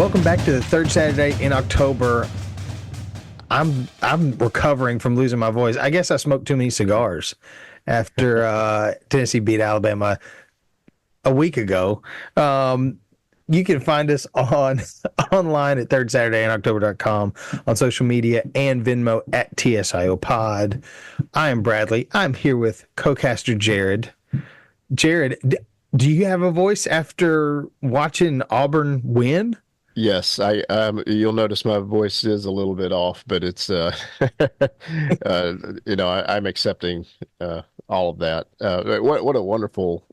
Welcome back to the third Saturday in October. I'm recovering from losing my voice. I guess I smoked too many cigars after Tennessee beat Alabama a week ago. You can find us online at thirdsaturdayiNoctober.com, on social media and Venmo at TSIO Pod. I am Bradley. I'm here with co-caster Jared. Jared, do you have a voice after watching Auburn win? Yes, I you'll notice my voice is a little bit off, but it's I'm accepting all of that. What a wonderful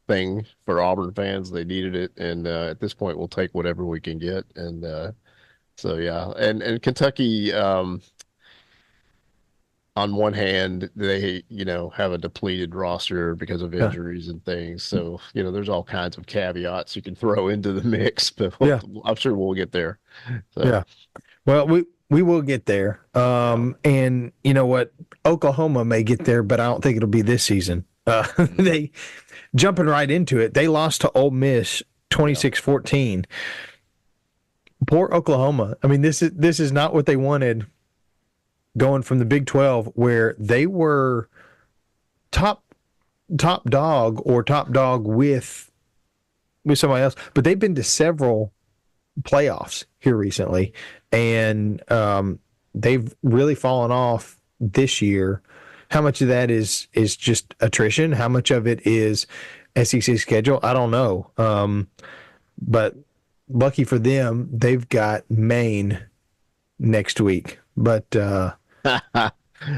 thing for Auburn fans. They needed it, and at this point we'll take whatever we can get. And so yeah, and Kentucky, on one hand, they, have a depleted roster because of Yeah. injuries and things. So, there's all kinds of caveats you can throw into the mix, but Yeah. I'm sure we'll get there. So, Yeah. Well, we will get there. yeah. And you know what? Oklahoma may get there, but I don't think it'll be this season. They jumping right into it. They lost to Ole Miss Yeah. 26-14. Poor Oklahoma. I mean, this is not what they wanted going from the Big 12 where they were top dog or top dog with somebody else, but they've been to several playoffs here recently, and they've really fallen off this year. How much of that is just attrition? How much of it is SEC schedule? I don't know. But lucky for them, they've got Maine next week. But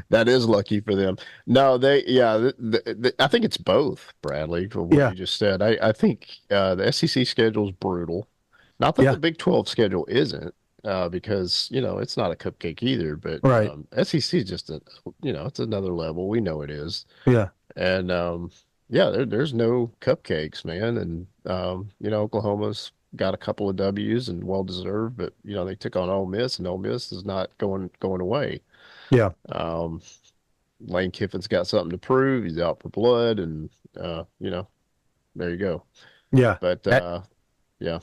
That is lucky for them. No, I think it's both, Bradley, for what yeah, you just said. I think the SEC schedule is brutal. Not that yeah, the Big 12 schedule isn't, because, it's not a cupcake either, but right, SEC is just it's another level. We know it is. yeah, And yeah, there's no cupcakes, man. And Oklahoma's got a couple of W's and well deserved, but they took on Ole Miss, and Ole Miss is not going away. yeah, Um, Lane Kiffin's got something to prove. He's out for blood, and there you go. yeah. But yeah,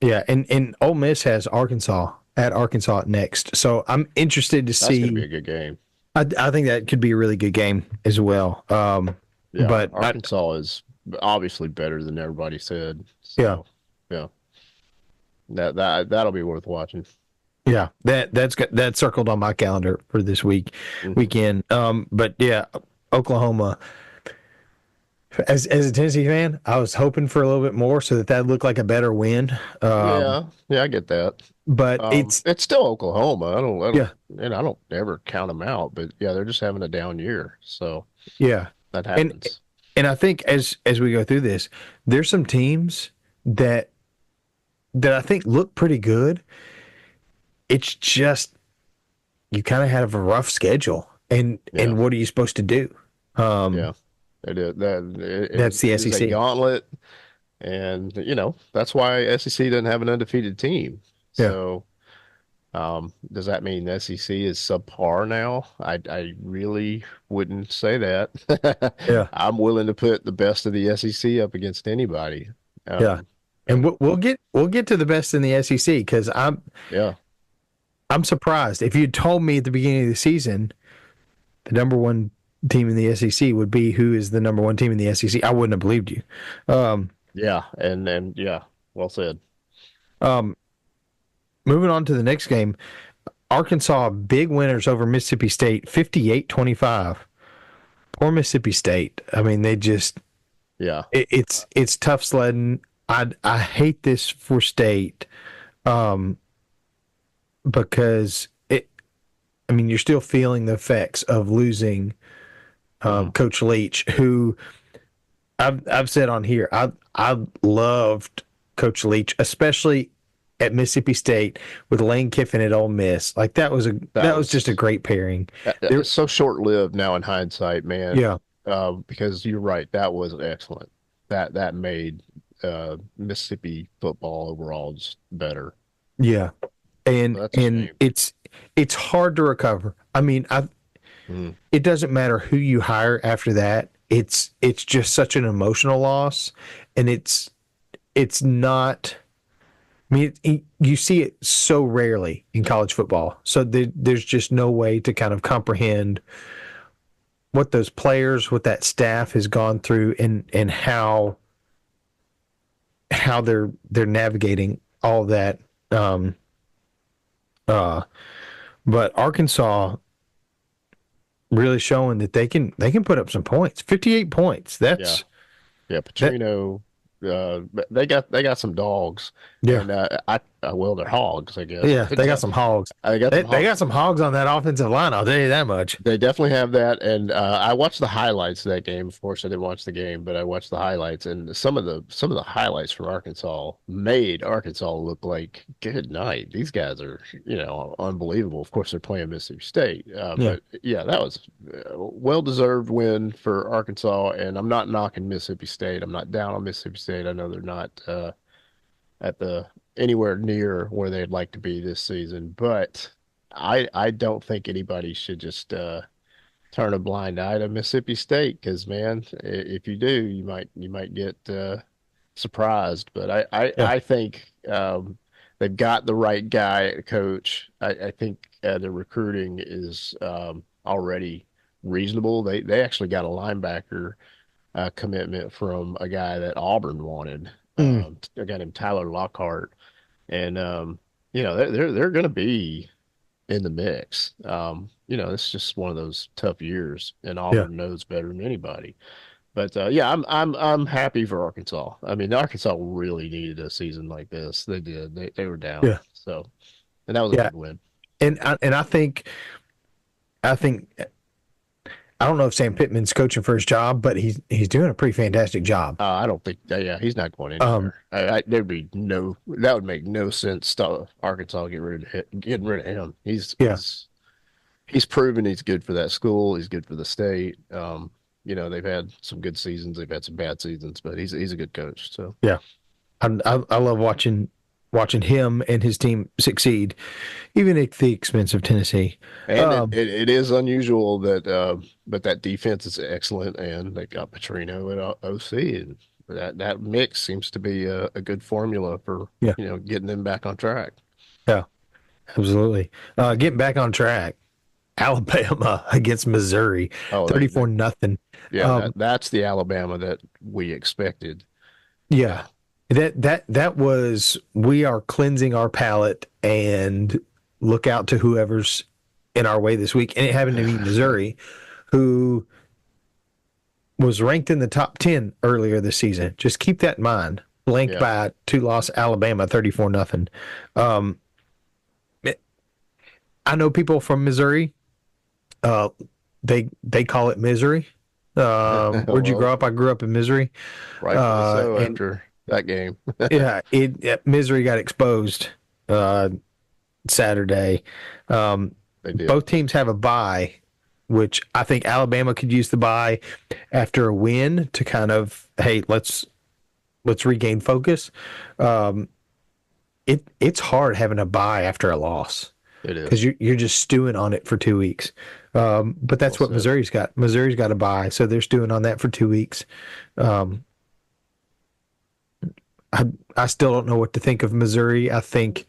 Yeah, and Ole Miss has Arkansas next, so I'm interested to that's going to be see. a good game. I think that could be a really good game as well. Yeah, But Arkansas is obviously better than everybody said. yeah, So yeah, that'll be worth watching. yeah, that's circled on my calendar for this Hmm. weekend. But yeah, Oklahoma. As a Tennessee fan, I was hoping for a little bit more so that looked like a better win. Yeah, yeah, I get that. But It's still Oklahoma. I don't, yeah, and I don't ever count them out. But yeah, they're just having a down year, so yeah, that and happens. and I think as we go through this, there's some teams that I think look pretty good. It's just you kind of have a rough schedule, Yeah, and what are you supposed to do? Um, yeah. It is that's the it is a SEC. gauntlet, and that's why SEC doesn't have an undefeated team. Yeah, So, does that mean the SEC is subpar now? I really wouldn't say that. yeah, I'm willing to put the best of the SEC up against anybody. yeah. Um, And but we'll get to the best in the SEC because yeah, I'm surprised if you told me at the beginning of the season the number one team in the SEC would be who is the number one team in the SEC. I wouldn't have believed you. Um, yeah, and yeah, well said. um, moving on to the next game, Arkansas big winners over Mississippi State, 58-25. Poor Mississippi State. I mean, they just Yeah, it's tough sledding. I hate this for State, um, because it. I mean, you're still feeling the effects of losing hmm, Coach Leach, who I've said on here. I loved Coach Leach, especially at Mississippi State with Lane Kiffin at Ole Miss. Like that that was just a was great pairing. There, it's so short-lived now in hindsight, man. yeah, Because you're right, that was excellent. That made Mississippi football overall just better. yeah, and That's a and shame. it's hard to recover. I mean, I Mm, it doesn't matter who you hire after that. It's just such an emotional loss, and it's not I mean, you see it so rarely in college football. So there's just no way to kind of comprehend what those players, what that staff has gone through, and how they're navigating all that. Um, uh, but Arkansas really showing that they can put up some points. 58 points. Yeah. That's Yeah, that. Petrino, they got some dogs, Yeah, and well, they're hogs, I guess. yeah. They But got some hogs. I got some They hogs. got some hogs on that offensive line. I'll tell you that much. They definitely have that, and I watched the highlights of that game. Of course, I didn't watch the game, but I watched the highlights, and some of the highlights from Arkansas made Arkansas look like good night. These guys are, unbelievable. Of course, they're playing Mississippi State, Yeah, but yeah, that was a well-deserved win for Arkansas. And I'm not knocking Mississippi State. I'm not down on Mississippi State. I know they're not at the anywhere near where they'd like to be this season, but I don't think anybody should just turn a blind eye to Mississippi State because man, if you do, you might get surprised. But I I, yeah. I think they've got the right guy at coach. I think the recruiting is already reasonable. They actually got a linebacker commitment from a guy that Auburn wanted, Mm, a guy named Tyler Lockhart, and they're going to be in the mix. It's just one of those tough years, and yeah, Auburn knows better than anybody. But yeah, I'm happy for Arkansas. I mean, Arkansas really needed a season like this. They did. They were down. yeah, So, and that was a yeah. big win. And I think I don't know if Sam Pittman's coaching for his job, but he's doing a pretty fantastic job. I don't think, yeah, he's not going Um, anywhere. That would make no sense to Arkansas getting rid of him. yeah, He's proven he's good for that school. He's good for the state. They've had some good seasons. They've had some bad seasons, but he's a good coach. So, yeah. I love watching him and his team succeed, even at the expense of Tennessee. and it, Um, it, it is unusual but that defense is excellent, and they got Petrino at OC, and that mix seems to be a good formula for yeah, getting them back on track. yeah, absolutely. Getting back on track. Alabama against Missouri, Oh, 34 nothing. yeah, Um, that's the Alabama that we expected. yeah. Yeah, That was we are cleansing our palate and look out to whoever's in our way this week. And it happened to be Missouri, who was ranked in the top 10 earlier this season. Just keep that in mind. Blanked yeah, by two loss Alabama 34 nothing. Um, I know people from Missouri. Uh, they call it misery. Where'd you well, grow up? I grew up in Missouri. rightfully so And after that game. yeah, Missouri got exposed uh, Saturday. Um, They did. both teams have a bye, which I think Alabama could use the bye after a win to kind of, hey, let's regain focus. Um, it's hard having a bye after a loss It because is. you're just stewing on it for 2 weeks. But Well that's what said. Missouri's got. Missouri's got a bye, so they're stewing on that for 2 weeks. Um, I I still don't know what to think of Missouri. I think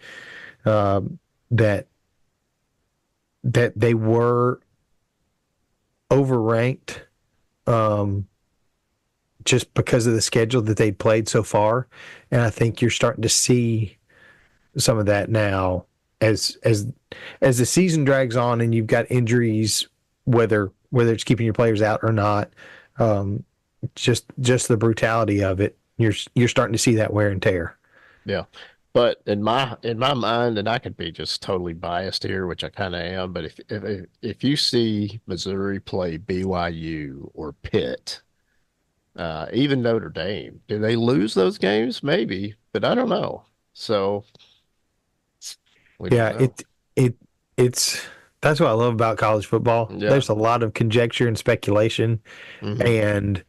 um, that they were overranked um, just because of the schedule that they played so far, and I think you're starting to see some of that now as the season drags on and you've got injuries, whether it's keeping your players out or not. Um, just the brutality of it. You're starting to see that wear and tear. Yeah. But in my mind, and I could be just totally biased here, which I kind of am, but if you see Missouri play BYU or Pitt, even Notre Dame, do they lose those games? Maybe, but I don't know. So we don't Yeah, know. it it's that's what I love about college football. Yeah. There's a lot of conjecture and speculation, Hmm. and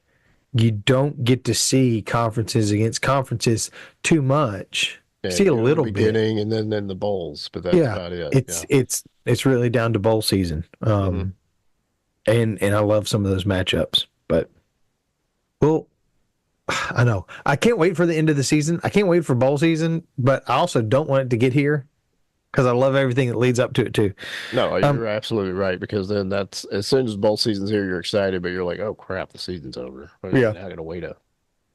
you don't get to see conferences against conferences too much. Yeah, See you a do in the little bit. beginning and then the bowls, but that's Yeah, about it. it's Yeah. it's it's really down to bowl season. Hmm. And I love some of those matchups. But well, I know. I can't wait for the end of the season. I can't wait for bowl season, but I also don't want it to get here because I love everything that leads up to it too. No, Um, you're absolutely right because then that's as soon as bowl season's here, you're excited, but you're like, oh crap, the season's over. We're yeah, now gonna wait a yeah.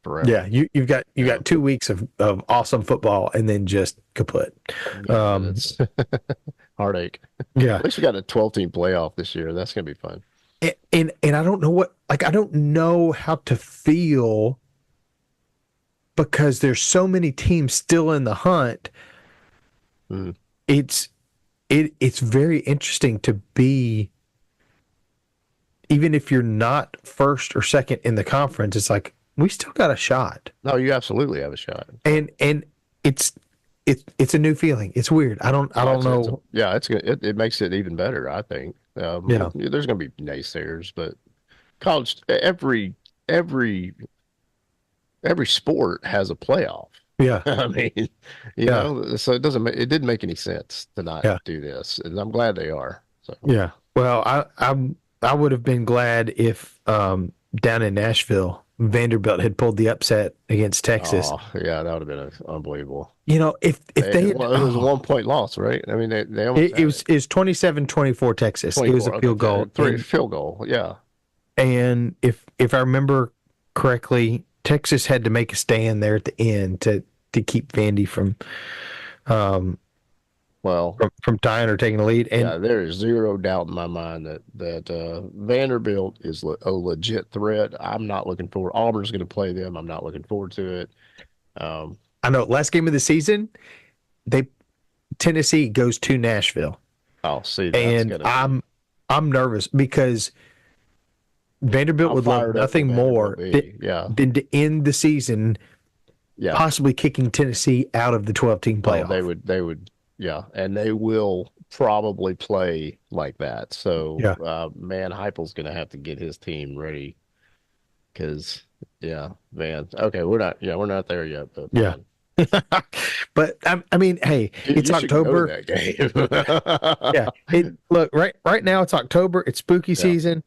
forever. You've Yeah, got 2 weeks of awesome football and then just kaput. yeah, then Um, it's heartache. yeah, At least we got a 12 team playoff this year. That's gonna be fun. and I don't know what like I don't know how to feel because there's so many teams still in the hunt. Mm. It's it's very interesting to be even if you're not first or second in the conference. It's like we still got a shot, No, you absolutely have a shot. and it's it's a new feeling. It's weird. I Oh, don't it's a, know. yeah, it makes it even better, I think. Yeah, There's gonna be naysayers, but college every every sport has a playoff. yeah, I mean, yeah, so it didn't make any sense to not yeah, do this, and I'm glad they are. So, yeah. Well, I would have been glad if down in Nashville Vanderbilt had pulled the upset against Texas. oh yeah, that would have been unbelievable. If they had, Well, it was a 1 point loss, right? I mean, they almost it had was it. is 27-24 Texas. It was a 24. Okay, field goal, three field goal. Yeah. and if I remember correctly, Texas had to make a stand there at the end to keep Vandy um Well, from tying or taking the lead. And yeah, there is zero doubt in my mind that Vanderbilt is a legit threat. I'm not looking forward. Auburn's going to play them. I'm not looking forward to it. Um, I know last game of the season, they Tennessee goes to Nashville, I'll see. That's and going to be. I'm nervous because Vanderbilt How would love fired up will nothing Vanderbilt more be? Yeah, than to end the season yeah. possibly kicking Tennessee out of the 12 team Oh, playoff. they would, yeah, and they will probably play like that. So, Yeah. man, Heupel's going to have to get his team ready because, yeah, man. Okay, we're not there yet, but Yeah. man, But I mean, hey, it's you should go to October. that game. Yeah. It look right now it's October. It's spooky Yeah, season.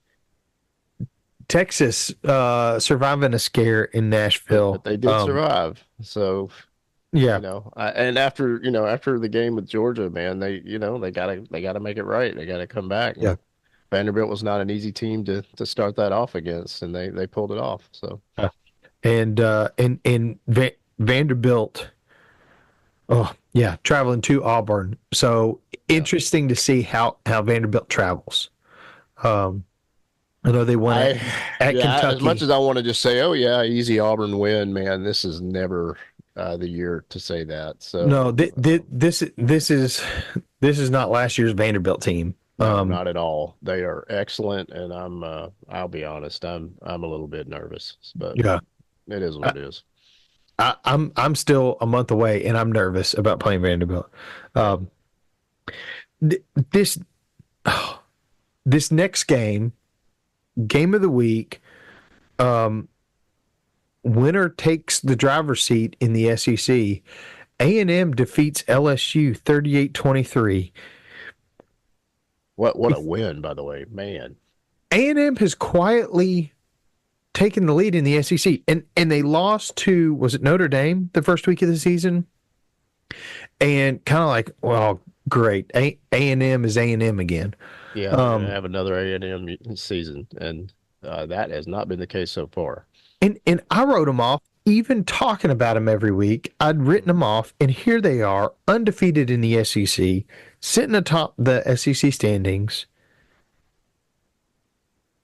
Texas surviving a scare in but Nashville. they did survive. So, Yeah. and after after the game with Georgia, man, they gotta make it right. They gotta come back. Yeah. And Vanderbilt was not an easy team to start that off against, and they pulled it off. So, Yeah. And Vanderbilt, oh yeah, traveling to Auburn. So yeah. interesting to see how Vanderbilt travels. Um, I know they won I at yeah, as much Kentucky. as I want to just say, oh yeah, easy Auburn win, man, this is never the year to say that. No, So this is not last year's Vanderbilt team. no, not at all. They are excellent, and I'll be honest, I'm a little bit nervous, but Yeah, it is what I, it is. I'm still a month away, and I'm nervous about playing Vanderbilt. Yeah. Um, th- this this next game of the week, um, winner takes the driver's seat in the SEC. A&M defeats LSU 38-23. What a win, by the way, man. A&M has quietly taken the lead in the SEC, and they lost to, was it Notre Dame the first week of the season? And kind of like, well, great. A&M is A&M again. Yeah, they're gonna Um, have another A&M season, and that has not been the case so far. and I wrote them off, even talking about them every week. I'd written them off, and here they are, undefeated in the SEC, sitting atop the SEC standings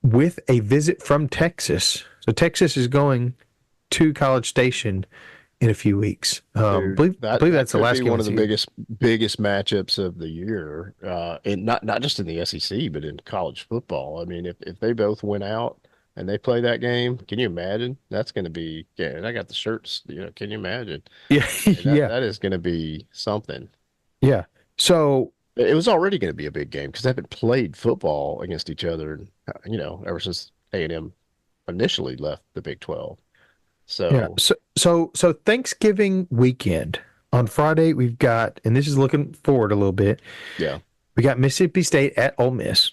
with a visit from Texas. So Texas is going to College Station in a few weeks. Dude, Believe that that's the could last be game one of of the the season. biggest matchups of the year, and not just in the SEC, but in college football. I mean, if they both win out and they play that game, can you imagine? That's going to be, yeah. And I got the shirts. Can you imagine? Yeah, I mean, yeah, that is going to be something. yeah. So It was already going to be a big game because they haven't played football against each other, ever since A&M initially left the Big 12. yeah, So so Thanksgiving weekend on Friday we've got, and this is looking forward a little bit. yeah, We got Mississippi State at Ole Miss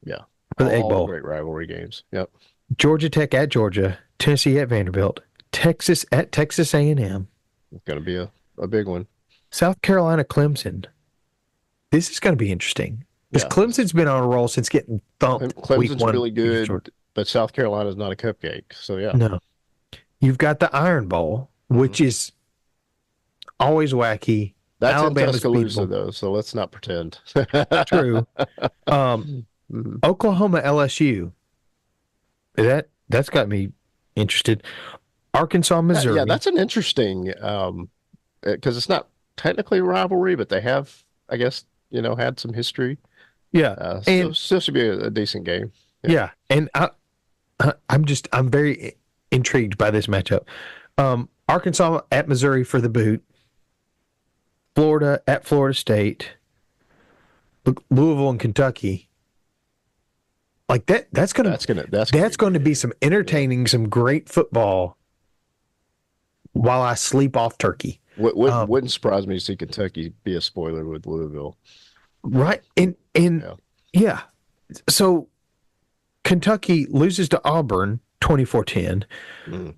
yeah, for the Egg all Bowl. great rivalry games. Yep. Georgia Tech at Georgia, Tennessee at Vanderbilt, Texas at Texas A&M, It's going to be a big one. South Carolina, Clemson. This is going to be interesting because Yeah, Clemson's been on a roll since getting thumped week Clemson's one. really good, but South Carolina's not a cupcake. So yeah. No, you've got the Iron Bowl, Hmm. which is always wacky. That's in Alabama's Tuscaloosa beatable. though, so let's not pretend. True. Um, Mhm. Oklahoma, LSU. That's got me interested. Arkansas, Yeah, Missouri. that's an interesting because it's not technically a rivalry, but they have, I guess, had some history. Yeah, Still, and still should be a decent game. Yeah. yeah, and I'm very intrigued by this matchup. Arkansas at Missouri for the boot. Florida at Florida State. Louisville and Kentucky. Like that. That's going to be some Yeah. entertaining, some great football while I sleep off turkey. Wouldn't surprise me to see Kentucky be a spoiler with Louisville. Right. And Yeah. yeah. So Kentucky loses to Auburn 24-10. Mm.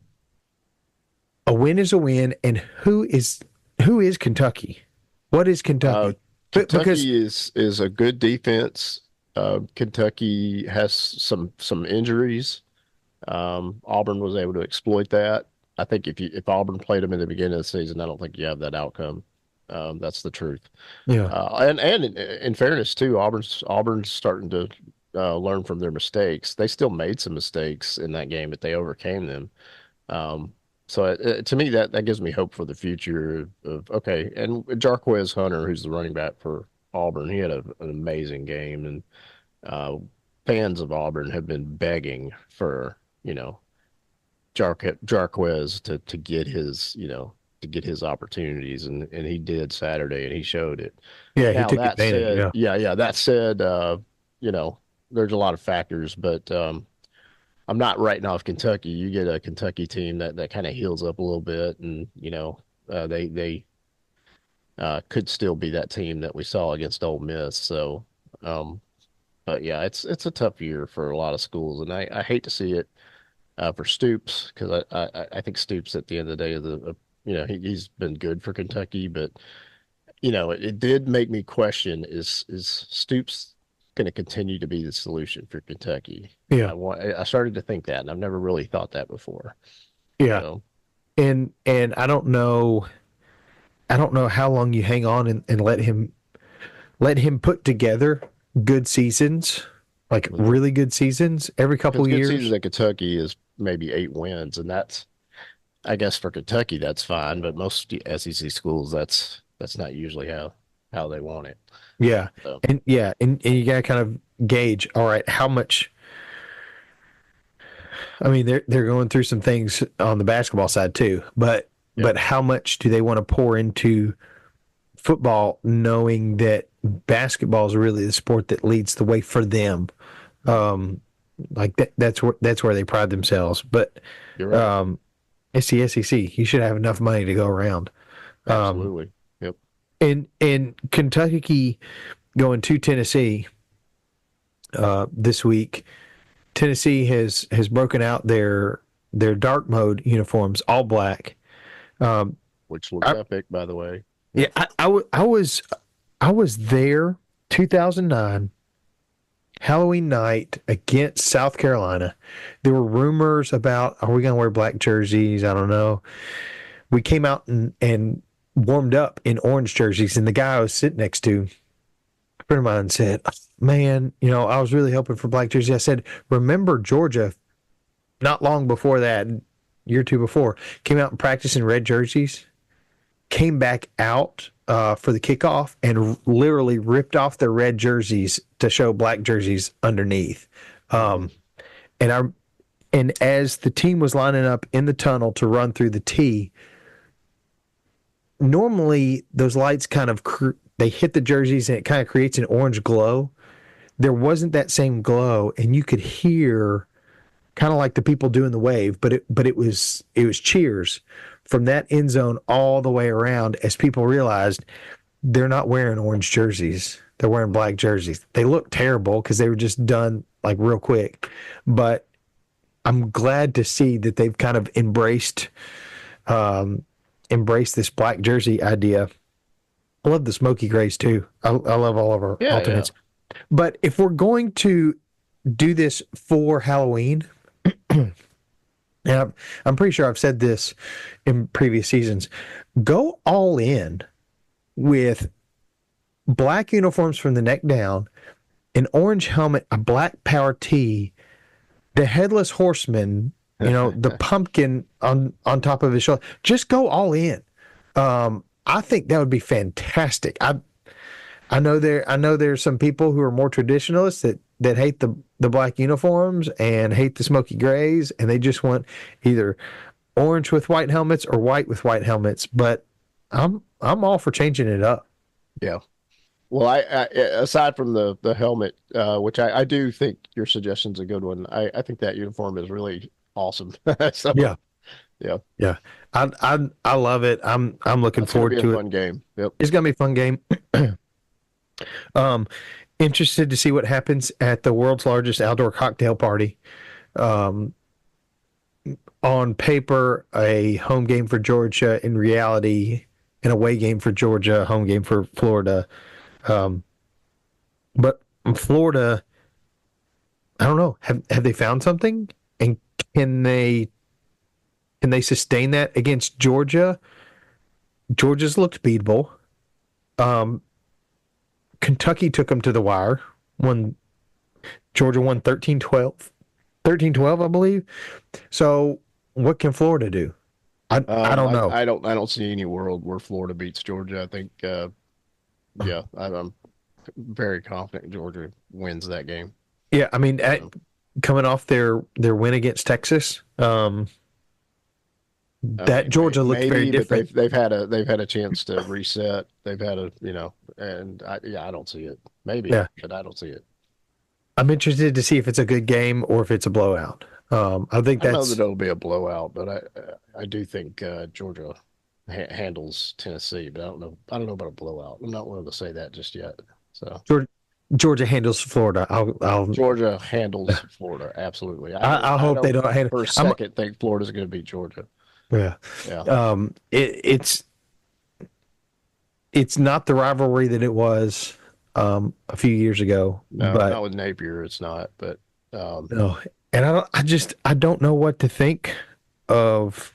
A win is a win. And who is Kentucky? What is Uh, Kentucky? Because Kentucky is a good defense. Kentucky has some injuries. Auburn was able to exploit that. I think if Auburn played them in the beginning of the season, I don't think you have that outcome. That's the truth. yeah, And in fairness too, Auburn's starting to learn from their mistakes. They still made some mistakes in that game, but they overcame them. Um, so to me, that gives me hope for the future of okay. And Jarquez Hunter, who's the running back for Auburn, he had an amazing game, and uh, fans of Auburn have been begging for Jarquez to get his opportunities, and he did Saturday, and he showed it. yeah, he Now took that advantage. said, Yeah, yeah, that said, there's a lot of factors, but I'm not writing off Kentucky. You get a Kentucky team that kind of heals up a little bit, and they could still be that team that we saw against Ole Miss. So, um, but yeah, it's a tough year for a lot of schools, and I hate to see it for Stoops because I think Stoops at the end of the day is he's been good for Kentucky, but it did make me question is Stoops going to continue to be the solution for Kentucky? yeah, I started to think that, and I've never really thought that before. yeah. So And I don't know how long you hang on and let him put together good seasons, like mhm. really good seasons every couple Because of good seasons years. at Kentucky is maybe 8 wins, and that's I guess for Kentucky that's fine, but most SEC schools that's not usually how they want it. Yeah. So And yeah, and you gotta kind of gauge, all right, how much I mean they're going through some things on the basketball side too, but yeah, how much do they want to pour into football knowing that basketball is really the sport that leads the way for them? Um like that's where they pride themselves. But you're right. um it's the SEC. You should have enough money to go around. Um Absolutely. Yep. and Kentucky going to Tennessee this week. Tennessee has broken out their dark mode uniforms, all black. Um, Which looks I, epic, by the way. yeah, Yep. I was there 2009 Halloween night against South Carolina. There were rumors about are we going to wear black jerseys? I don't know. We came out and warmed up in orange jerseys, and the guy I was sitting next to, a friend of mine, said, "Man, I was really hoping for black jersey." I said, "Remember Georgia not long before that, year or two before, came out and practiced in red jerseys, came back out for the kickoff and literally ripped off their red jerseys to show black jerseys underneath. Mhm. Um, and I and as the team was lining up in the tunnel to run through the T, normally those lights kind of they hit the jerseys and it kind of creates an orange glow. There wasn't that same glow, and you could hear kind of like the people doing the wave, but it was cheers from that end zone all the way around as people realized they're not wearing orange jerseys. They're wearing black jerseys. They look terrible because they were just done like real quick. But I'm glad to see that they've kind of um, embraced this black jersey idea. I love the smoky grays too. I love all of our Yeah, yeah. alternates. But if we're going to do this for Halloween, and I'm pretty sure I've said this in previous seasons, go all in with black uniforms from the neck down, an orange helmet, a black power tee, the headless horseman, the pumpkin on top of his shoulder. Just go all in. I think that would be fantastic. I know there's some people who are more traditionalists that hate the black uniforms and hate the smoky grays, and they just want either orange with white helmets or white with white helmets. But I'm all for changing it up. Yeah. Well, aside from the helmet, which I do think your suggestion's a good one. I think that uniform is really awesome. So Yeah, yeah, yeah. I love it. I'm looking that's gonna forward be a to it. fun game. Yep. It's gonna be a fun game. um, Interested to see what happens at the world's largest outdoor cocktail party. Um, on paper, a home game for Georgia. In reality, an away game for Georgia, home game for Florida. Um, but Florida, I don't know. Have they found something? And can they can they sustain that against Georgia? Georgia's looked beatable. Um, Kentucky took them to the wire. When Georgia won 13-12, I believe. So what can Florida do? I don't know. I don't see any world where Florida beats Georgia. I think yeah, I'm very confident Georgia wins that game. Yeah, I mean, So, coming off their win against Texas, that Georgia looked very maybe, but different. they've had a chance to reset. They've had a and I don't see it. Maybe, Yeah, but I don't see it. I'm interested to see if it's a good game or if it's a blowout. I think I don't know that that's it'll be a blowout, but I do think Georgia handles Tennessee, but I don't know about a blowout. I'm not willing to say that just yet. So Georgia, Georgia handles Florida. Georgia handles Florida, absolutely. I I hope they don't don't handle. for a I'm second think Florida's going to beat Georgia. Yeah. Yeah, It's not the rivalry that it was a few years ago, no, but not with Napier, it's not. But no, and I don't know what to think of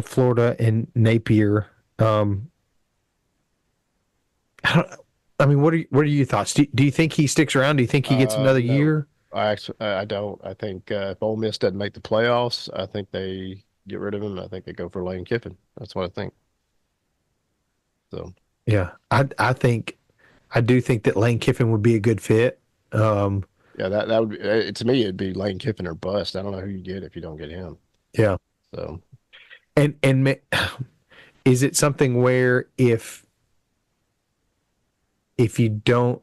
Florida and Napier. Um, I, don't, I mean, what are your thoughts? Do you think he sticks around? Do you think he gets another no, year? I don't. I think if Ole Miss doesn't make the playoffs, I think they get rid of him. I think they go for Lane Kiffin. That's what I think. So. Yeah, I do think that Lane Kiffin would be a good fit. Um, Yeah, that would be, to me, it'd be Lane Kiffin or bust. I don't know who you get if you don't get him. yeah, So, is it something where if you don't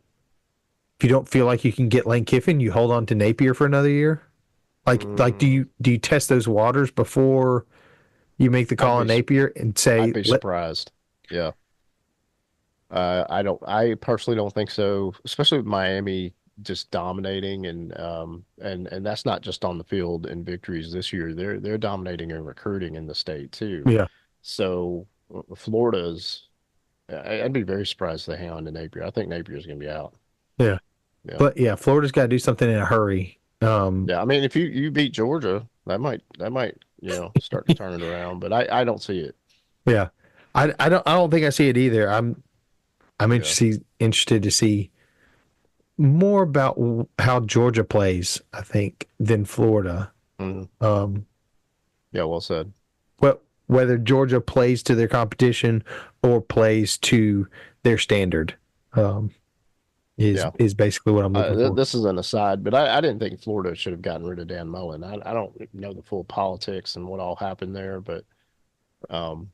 feel like you can get Lane Kiffin, you hold on to Napier for another year? Like mm, do you test those waters before you make the I'd call on be Napier and I'd say be let surprised. Yeah, I personally don't think so. Especially with Miami just dominating and that's not just on the field in victories this year. They're dominating and recruiting in the state too. yeah, So Florida's. I'd be very surprised if they hang on to Napier. I think Napier's going to be out. yeah. Yeah. But yeah, Florida's got to do something in a hurry. Yeah, I mean, if you beat Georgia, that might start to turn it around, but I don't see it. Yeah. I don't think I see it either. I'm Yeah. interested to see more about how Georgia plays, I think, than Florida. Mhm. Um, Yeah, well said. whether Georgia plays to their competition or plays to their standard, um, Yeah. is basically what I'm looking for. This is an aside, but I didn't think Florida should have gotten rid of Dan Mullen. I don't know the full politics and what all happened there, but um,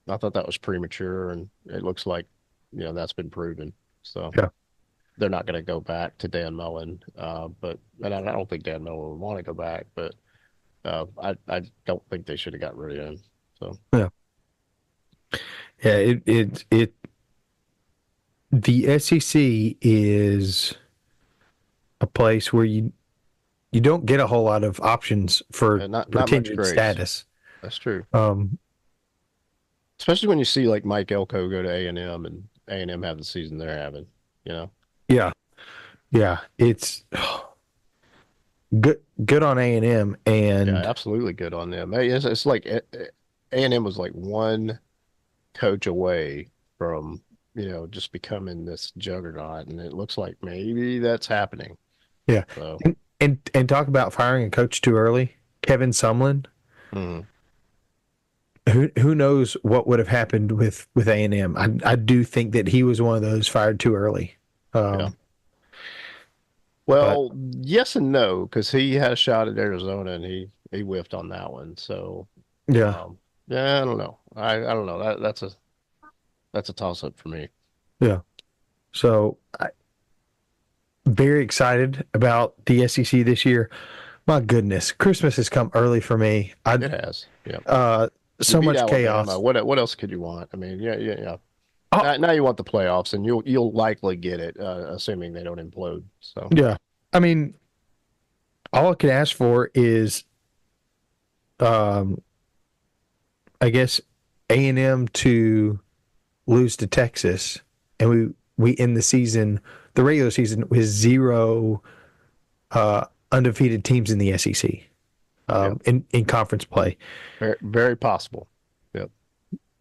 I thought that was premature, and it looks like that's been proven. So Yeah, they're not going to go back to Dan Mullen, but and I don't think Dan Mullen would want to go back, but I don't think they should have got rid of him. So yeah, yeah. The SEC is a place where you don't get a whole lot of options for Not much tenured grace. status. That's true. Um, Especially when you see like Mike Elko go to A&M and A&M have the season they're having, you know? yeah, yeah, it's good on A&M, Yeah, and absolutely good on them. Hey, it's like A&M was like one coach away from, just becoming this juggernaut, and it looks like maybe that's happening. yeah, So, and talk about firing a coach too early. Kevin Sumlin, mhm, who knows what would have happened with A&M. I do think that he was one of those fired too early. yeah. Um, but Well, yes and no, because he had a shot at Arizona and he whiffed on that one. So, yeah, um, yeah, I don't know. I don't know. That's a toss up for me. yeah. So very excited about the SEC this year. My goodness, Christmas has come early for me. I It has. Yeah. uh You so beat much Alabama. chaos. What else could you want? I mean, yeah, yeah, yeah. Oh, Now you want the playoffs, and you'll likely get it, assuming they don't implode. So, yeah. I mean, all I could ask for is um I guess A&M to lose to Texas, and we end the season, the regular season, with zero undefeated teams in the SEC yeah, in conference play. very very possible. Yep.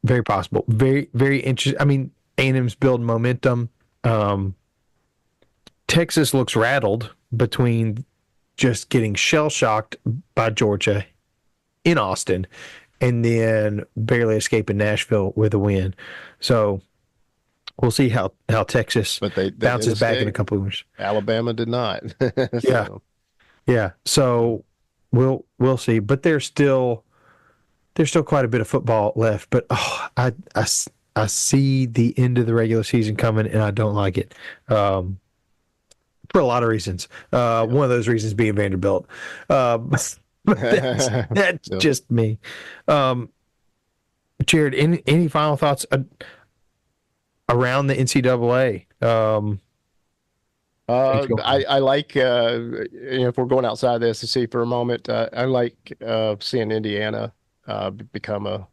Very possible. Very interesting. I mean, A&M's building momentum. Um, Texas looks rattled between just getting shell shocked by Georgia in Austin and then barely escaping Nashville with a win. So we'll see how Texas But they did bounces back in a escape. couple of years. Alabama did not. Yeah, So, yeah. So we'll see. But there's still quite a bit of football left. But I see the end of the regular season coming, and I don't like it. For a lot of reasons. yeah. One of those reasons being Vanderbilt. But that's Yep. just me. Um, Jared, any final thoughts around the NCAA? Things going on. I like if we're going outside the SEC for a moment, I like seeing Indiana become a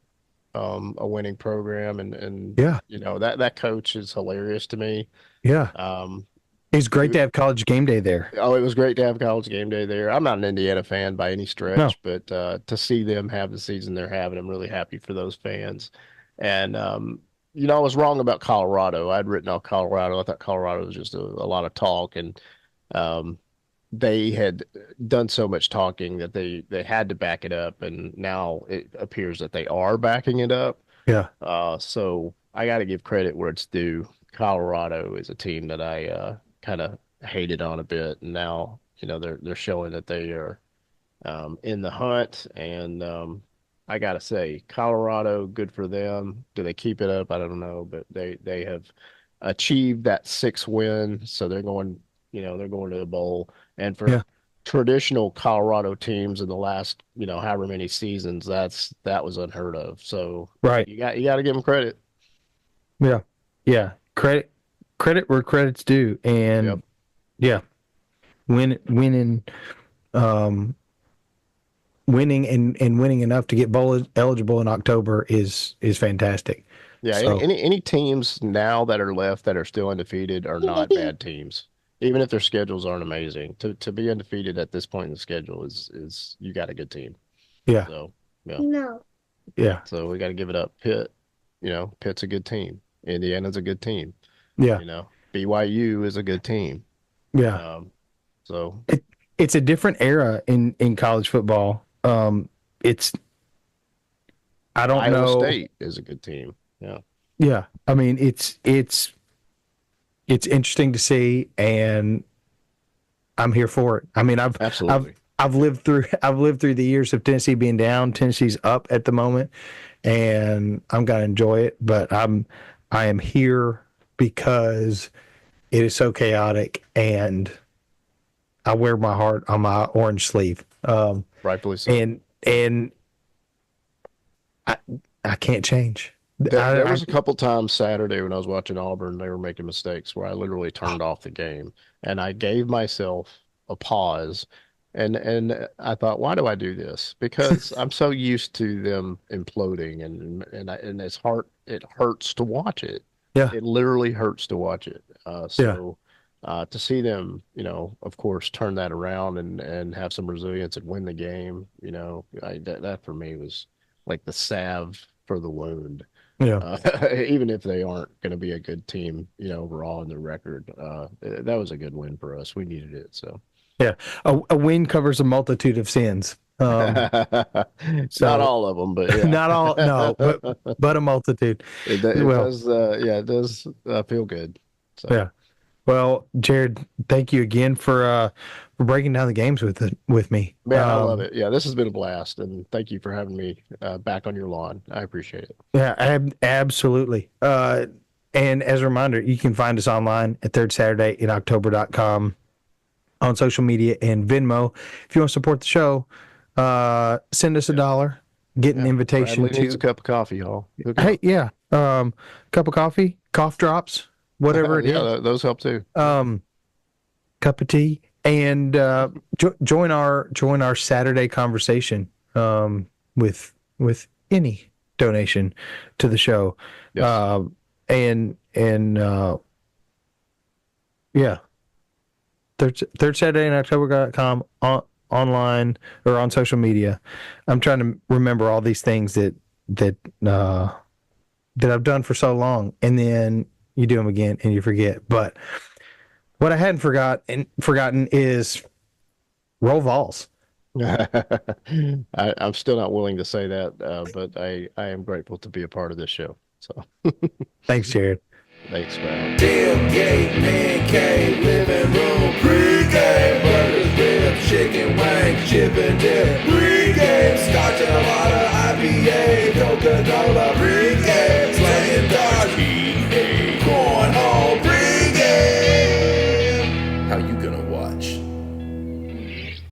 winning program, and Yeah, that coach is hilarious to me. yeah. Um, It's great to have college game day there. Oh, it was great to have college game day there. I'm not an Indiana fan by any No, stretch, but to see them have the season they're having, I'm really happy for those fans. And I was wrong about Colorado. I'd written off Colorado. I thought Colorado was just a lot of talk, and um, they had done so much talking that they had to back it up, and now it appears that they are backing it up. yeah, So I got to give credit where it's due. Colorado is a team that I kind of hated on a bit, and now they're showing that they are in the hunt. And I gotta say, Colorado, good for them. Do they keep it up? I don't know, but they have achieved that 6 win, so they're going to the bowl. And yeah, for traditional Colorado teams in the last however many seasons, that was unheard of. So right. you got to give them credit. Yeah, yeah. Credit where credit's due, Yep, and yeah, winning, um, winning and winning enough to get bowl eligible in October is fantastic. yeah. Any, So any any teams now that are left that are still undefeated are not bad teams, even if their schedules aren't amazing. To be undefeated at this point in the schedule is you got a good team. yeah, So yeah. No. yeah, So we got to give it up. Pitt's a good team. Indiana's a good team. yeah, BYU is a good team. yeah. Um, so It's a different era in college football. It's I don't Iowa know. State is a good team. Yeah, Yeah, I mean it's interesting to see, and I'm here for it. I mean, I've absolutely. I've lived through the years of Tennessee being down. Tennessee's up at the moment, and I'm gonna enjoy it. But I am here because it is so chaotic, and I wear my heart on my orange sleeve. Rightfully so. And I I can't change. There I was a couple times Saturday when I was watching Auburn, they were making mistakes where I literally turned off the game and I gave myself a pause And I thought, why do I do this? Because I'm so used to them imploding, and it hurts to watch it. Yeah. It literally hurts to watch it. Yeah. To see them, of course, turn that around and have some resilience and win the game, that for me was like the salve for the wound. Yeah. Even if they aren't going to be a good team, overall in the record, that was a good win for us. We needed it, so. Yeah. A win covers a multitude of sins. Not So all of them, but yeah. not all, no, but a multitude. It Well, does, yeah, it does feel good. So, yeah. Well, Jared, thank you again for breaking down the games with me. man, I love it. Yeah, this has been a blast, and thank you for having me back on your lawn. I appreciate it. Yeah, absolutely. And as a reminder, you can find us online at Third Saturday in October.com, on social media and Venmo. If you want to support the show, send us $1, get an Yeah, invitation Bradley needs a to, cup of coffee, y'all. Hook it hey, up. yeah, cup of coffee, cough drops, whatever it Yeah, is, those help too. cup of tea, and join our Saturday conversation with any donation to the show. Yes. And yeah, third Saturday in October.com, online or on social media. I'm trying to remember all these things that I've done for so long, and then you do them again and you forget. But what I hadn't forgotten is roll Vols. I'm still not willing to say that, but I am grateful to be a part of this show. So Thanks, Jared. thanks, Brad. Tailgate, man cave, living room, pregame, burgers, ribs, chicken wings, chip and dip, pregame, scotch and a lot of IPA, Coca-Cola.